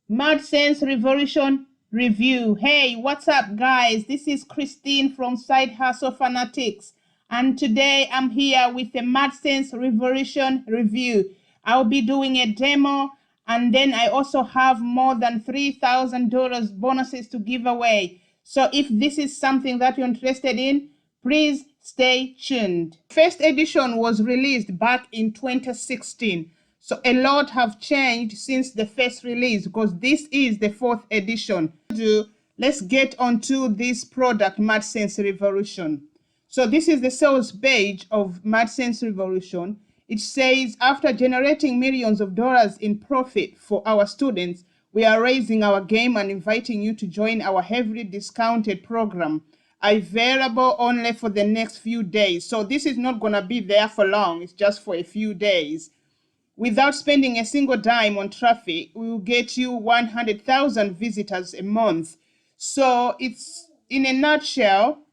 Madsense Revolution review. Hey, what's up, guys? This is Christine from Side Hustle Fanatics, and today I'm here with the Madsense Revolution review. I'll be doing a demo, and then I also have more than $3,000 bonuses to give away. So if this is something that you're interested in, please stay tuned. First edition was released back in 2016. So a lot have changed since the first release because this is the fourth edition. Let's get onto this product, Madsense Revolution. So this is the sales page of Madsense Revolution. It says, after generating millions of dollars in profit for our students, we are raising our game and inviting you to join our heavily discounted program, available only for the next few days. So this is not going to be there for long. It's just for a few days. Without spending a single dime on traffic, we will get you 100,000 visitors a month. So it's, in a nutshell,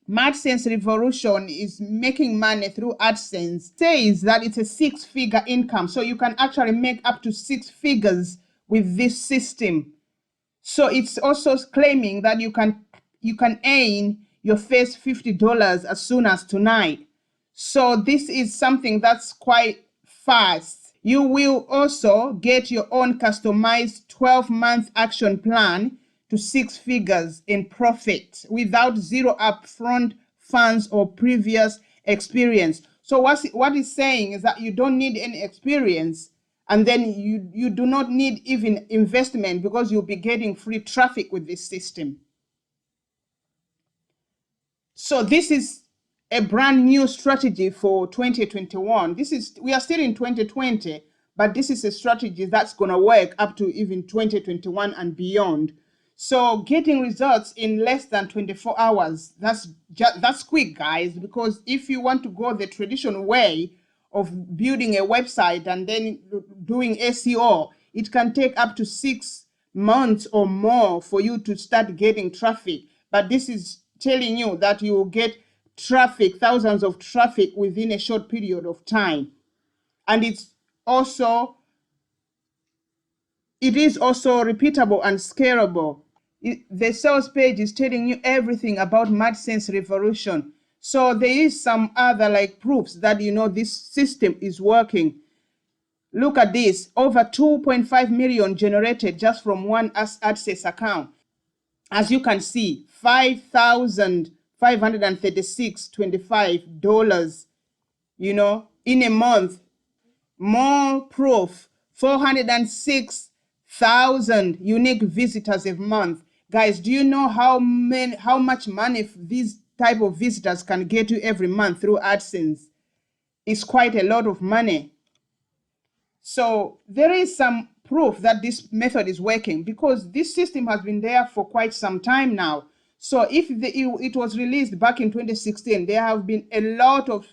Madsense Revolution is making money through AdSense. It says that it's a six-figure income. So you can actually make up to 6 figures with this system. So it's also claiming that you can earn your first $50 as soon as tonight. So this is something that's quite fast. You will also get your own customized 12-month action plan to 6 figures in profit without zero upfront funds or previous experience. So what it's saying is that you don't need any experience, and then you do not need even investment because you'll be getting free traffic with this system. So this is a brand new strategy for 2021. We are still in 2020, but this is a strategy that's going to work up to even 2021 and beyond. So getting results in less than 24 hours, that's quick, guys, because if you want to go the traditional way of building a website and then doing SEO, it can take up to 6 months or more for you to start getting traffic. But this is telling you that you will get traffic, thousands of traffic within a short period of time. And it is also repeatable and scalable. The sales page is telling you everything about Madsense Revolution. So there is some other proofs that this system is working. Look at this, over 2.5 million generated just from one AdSense account. As you can see, $5,536.25, in a month. More proof, 406,000 unique visitors a month. Guys, do you know how much money these type of visitors can get you every month through AdSense? It's quite a lot of money. So there is some proof that this method is working because this system has been there for quite some time now. So if it was released back in 2016, there have been a lot of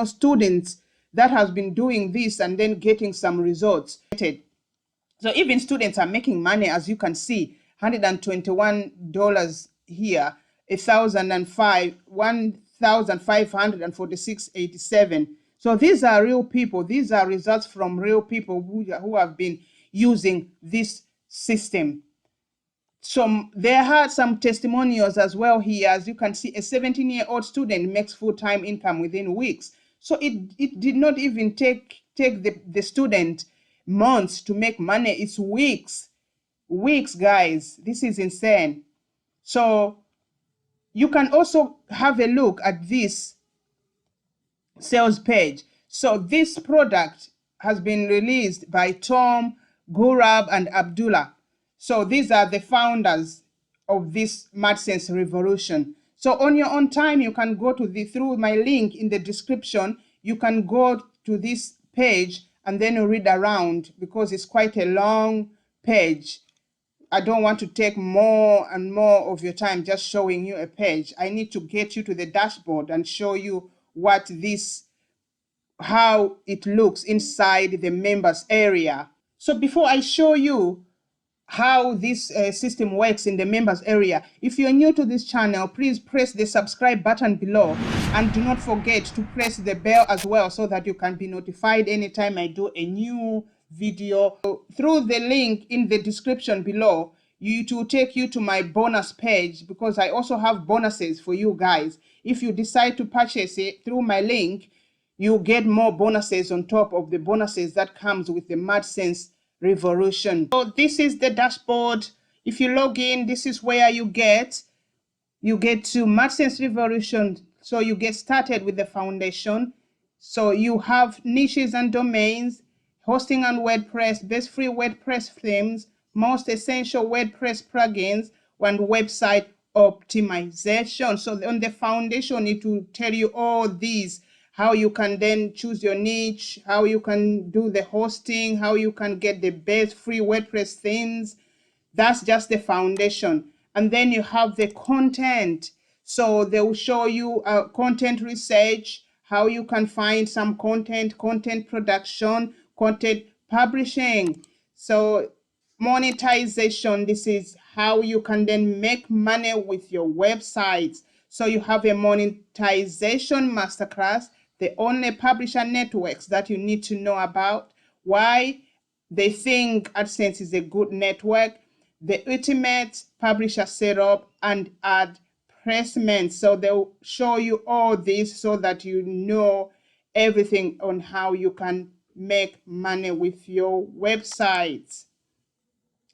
students that has been doing this and then getting some results. So even students are making money, as you can see, $121 here, 1,546.87. So these are real people. These are results from real people who have been using this system. So there are some testimonials as well here. As you can see, a 17-year-old student makes full-time income within weeks. So it did not even take the student months to make money. It's weeks. Weeks, guys. This is insane. So you can also have a look at this sales page. So this product has been released by Tom, Gurab, and Abdullah. So these are the founders of this Madsense Revolution. So on your own time, you can go to through my link in the description. You can go to this page and then read around because it's quite a long page. I don't want to take more and more of your time just showing you a page. I need to get you to the dashboard and show you how it looks inside the members area. So before I show you how this system works in the members area, if you're new to this channel, please press the subscribe button below and do not forget to press the bell as well so that you can be notified anytime I do a new video through the link in the description below. It will take you to my bonus page, because I also have bonuses for you guys. If you decide to purchase it through my link, you get more bonuses on top of the bonuses that comes with the Madsense Revolution. So this is the dashboard. If you log in, this is where you get to Madsense Revolution. So you get started with the foundation. So you have niches and domains, hosting on WordPress, best free WordPress themes, most essential WordPress plugins, and website optimization. So on the foundation, it will tell you all these, how you can then choose your niche, how you can do the hosting, how you can get the best free WordPress themes. That's just the foundation. And then you have the content. So they will show you content research, how you can find some content production, content publishing. So monetization, this is how you can then make money with your websites. So you have a monetization masterclass, the only publisher networks that you need to know about, why they think AdSense is a good network, the ultimate publisher setup, and ad placement. So they'll show you all this so that you know everything on how you can make money with your websites.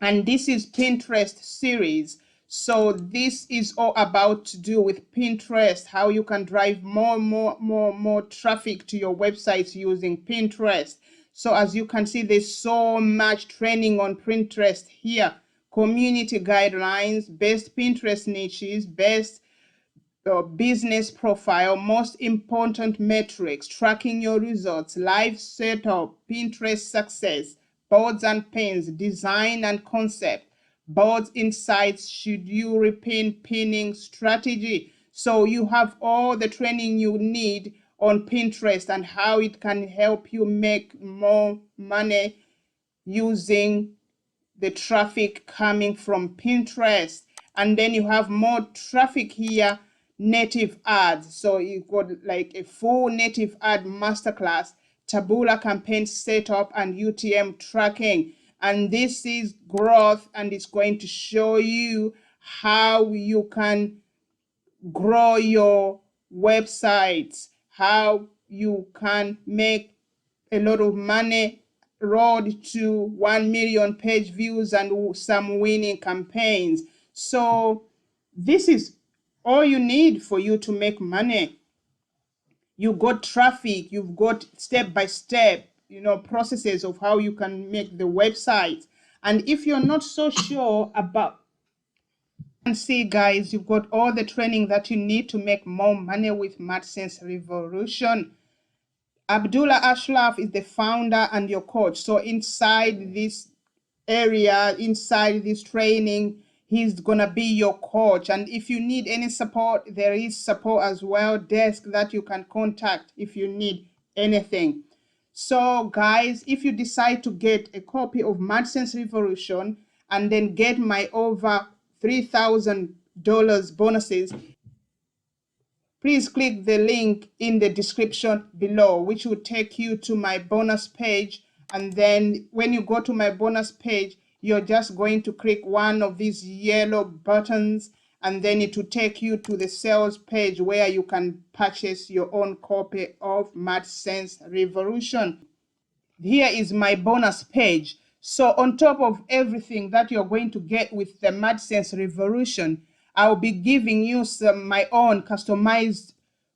And this is Pinterest series. So this is all about to do with Pinterest, how you can drive more traffic to your websites using Pinterest. So as you can see, there's so much training on Pinterest here. Community guidelines, best Pinterest niches, best business profile, most important metrics, tracking your results, live setup, Pinterest success, boards and pins, design and concept, boards insights, should you repin pinning strategy. So you have all the training you need on Pinterest and how it can help you make more money using the traffic coming from Pinterest. And then you have more traffic here, native ads. So you got like a full native ad masterclass, Taboola campaign setup, and UTM tracking. And this is growth, and it's going to show you how you can grow your websites, how you can make a lot of money, road to 1 million page views and some winning campaigns. So this is all you need for you to make money. You got traffic, you've got step-by-step, processes of how you can make the website. And if you're not so sure about, and see guys, you've got all the training that you need to make more money with Madsense Revolution. Abdullah Ashraf is the founder and your coach. So inside this area, inside this training, he's gonna be your coach. And if you need any support, there is support as well, desk that you can contact if you need anything. So guys, if you decide to get a copy of Madsense Revolution and then get my over $3,000 bonuses, please click the link in the description below, which will take you to my bonus page. And then when you go to my bonus page, you're just going to click one of these yellow buttons, and then it will take you to the sales page where you can purchase your own copy of Madsense Revolution. Here is my bonus page. So on top of everything that you're going to get with the Madsense Revolution, I'll be giving you some my own customized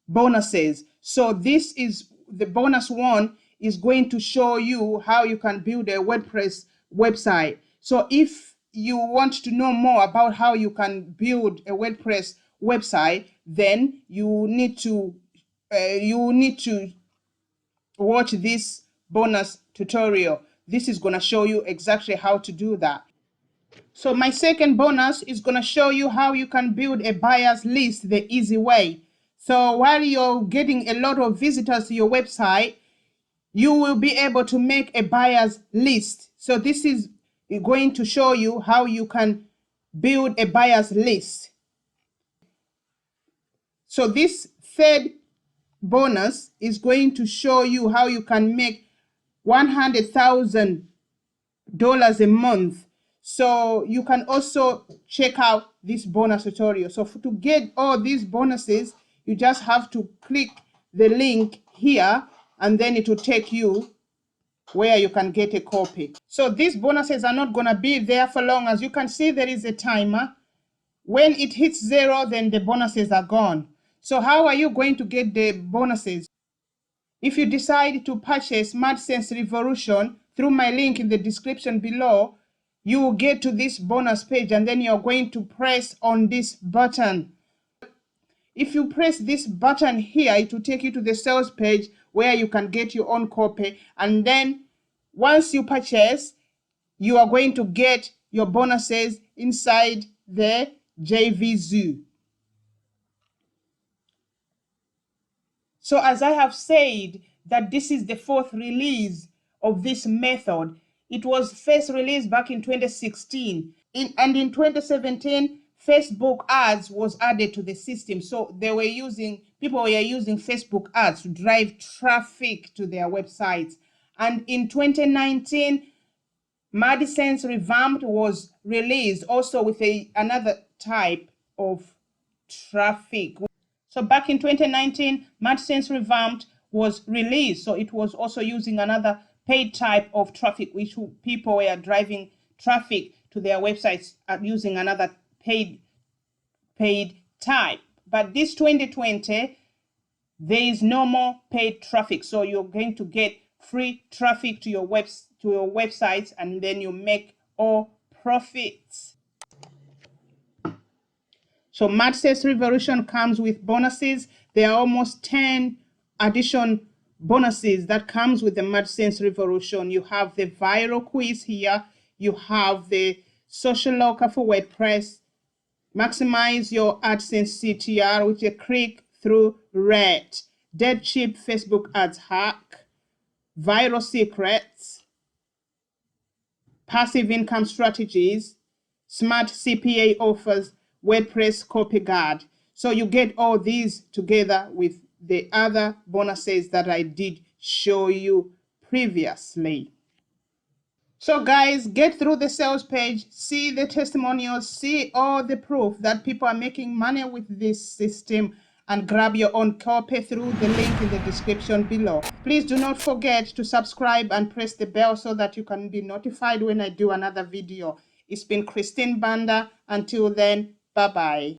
bonuses. So this is the bonus one, is going to show you how you can build a WordPress website. So if you want to know more about how you can build a WordPress website, then you need to watch this bonus tutorial. This is going to show you exactly how to do that. So my second bonus is going to show you how you can build a buyers list the easy way. So while you're getting a lot of visitors to your website, you will be able to make a buyers list. So this is going to show you how you can build a buyers list. So this third bonus is going to show you how you can make $100,000 dollars a month. So you can also check out this bonus tutorial. So to get all these bonuses, you just have to click the link here, and then it will take you where you can get a copy. So these bonuses are not going to be there for long. As you can see, there is a timer. When it hits 0, then the bonuses are gone. So how are you going to get the bonuses? If you decide to purchase Madsense Revolution through my link in the description below, you will get to this bonus page, and then you're going to press on this button. If you press this button here, it will take you to the sales page where you can get your own copy. And then once you purchase, you are going to get your bonuses inside the JV Zoo. So as I have said, that this is the 4th release of this method. It was first released back in 2016. And in 2017, Facebook ads was added to the system. So people were using Facebook ads to drive traffic to their websites. And in 2019, Madsense Revamped was released also with another type of traffic. So back in 2019, Madsense Revamped was released. So it was also using another paid type of traffic, which people were driving traffic to their websites using another paid type. But this 2020, there is no more paid traffic. So you're going to get free traffic to your websites, and then you make all profits. So Madsense Revolution comes with bonuses. There are almost 10 additional bonuses that comes with the Madsense Revolution. You have the viral quiz here. You have the social locker for WordPress. Maximize your AdSense CTR with a click-through rate. Dead cheap Facebook ads hack. Viral secrets. Passive income strategies. Smart CPA offers. WordPress copy guard. So you get all these together with the other bonuses that I did show you previously. So guys, get through the sales page, see the testimonials, see all the proof that people are making money with this system, and grab your own copy through the link in the description below. Please do not forget to subscribe and press the bell so that you can be notified when I do another video. It's been Christine Banda. Until then, bye-bye.